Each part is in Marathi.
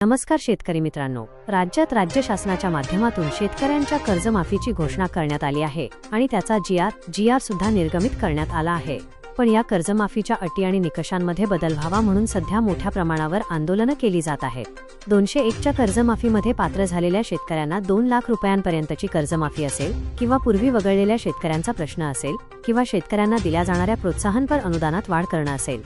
नमस्कार शेतकरी मित्रांनो, राज्यात राज्य शासनाच्या माध्यमातून शेतकऱ्यांच्या कर्जमाफीची घोषणा करण्यात आली आहे आणि त्याचा जी आर सुद्धा निर्गमित करण्यात आला आहे। पण या कर्जमाफीच्या अटी आणि निकषांमध्ये बदल व्हावा म्हणून सध्या मोठ्या प्रमाणावर आंदोलनं केली जात आहेत। 201च्या कर्जमाफीमध्ये पात्र झालेल्या शेतकऱ्यांना 2 लाख रुपयांपर्यंतची कर्जमाफी असेल किंवा पूर्वी वगळलेल्या शेतकऱ्यांचा प्रश्न असेल किंवा शेतकऱ्यांना दिल्या जाणाऱ्या प्रोत्साहनपर अनुदानात वाढ करणं असेल,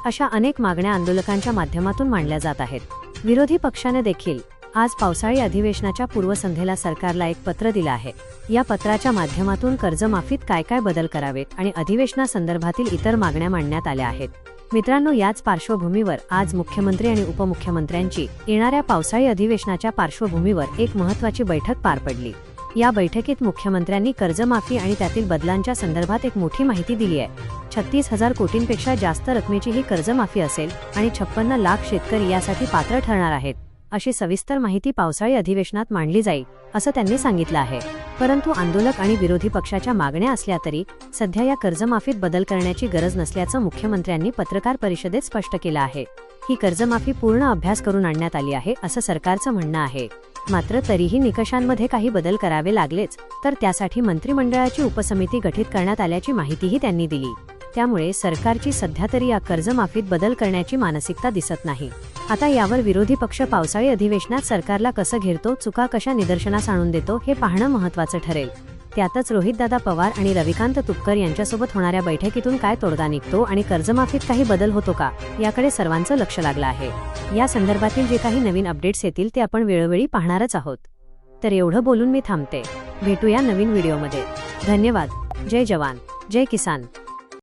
अशा अनेक मागण्या आंदोलकांच्या माध्यमातून मांडल्या जात आहेत। विरोधी पक्षाने देखील आज पावसाळी अधिवेशनाच्या पूर्वसंध्येला सरकारला एक पत्र दिलं आहे। या पत्राच्या माध्यमातून कर्जमाफीत काय बदल करावेत आणि अधिवेशनासंदर्भातील इतर मागण्या मांडण्यात आल्या आहेत। मित्रांनो, याच पार्श्वभूमीवर आज मुख्यमंत्री आणि उपमुख्यमंत्र्यांची येणाऱ्या पावसाळी अधिवेशनाच्या पार्श्वभूमीवर एक महत्त्वाची बैठक पार पडली। या बैठकीत मुख्यमंत्र्यांनी कर्जमाफी आणि त्यातील बदलांच्या संदर्भात एक मोठी माहिती दिली आहे। 36,000 कोटींपेक्षा जास्त रकमेची ही कर्जमाफी असेल आणि 56 लाख शेतकरी यासाठी पात्र ठरणार आहेत, अशी सविस्तर माहिती पावसाळी अधिवेशनात मांडली जाईल, असं त्यांनी सांगितलं आहे। परंतु आंदोलक आणि विरोधी पक्षाच्या मागण्या असल्या तरी सध्या या कर्जमाफीत बदल करण्याची गरज नसल्याचं मुख्यमंत्र्यांनी पत्रकार परिषदेत स्पष्ट केलं आहे। ही कर्जमाफी पूर्ण अभ्यास करून आणण्यात आली आहे, असं सरकारचं म्हणणं आहे। मात्र तरीही निकषांमध्ये काही बदल करावे लागलेच तर त्यासाठी मंत्रिमंडळाची उपसमिती गठीत करण्यात आल्याची माहितीही त्यांनी दिली। त्यामुळे सरकारची सध्या तरी या कर्जमाफीत बदल करण्याची मानसिकता दिसत नाही। आता यावर विरोधी पक्ष पावसाळी अधिवेशनात सरकारला कसं घेरतो, चुका कशा निदर्शनास आणून देतो, हे पाहणं महत्त्वाचं ठरेल। त्यातच रोहितदादा पवार आणि रविकांत तुपकर यांच्यासोबत होणाऱ्या बैठकीतून काय तोडगा निघतो आणि कर्जमाफीत काही बदल होतो का, याकडे सर्वांचं लक्ष लागलं आहे। या संदर्भातील जे काही नवीन अपडेट्स येतील ते आपण वेळोवेळी पाहणारच आहोत। तर एवढं बोलून मी थांबते। भेटूया नवीन व्हिडिओमध्ये। धन्यवाद। जय जवान, जय किसान।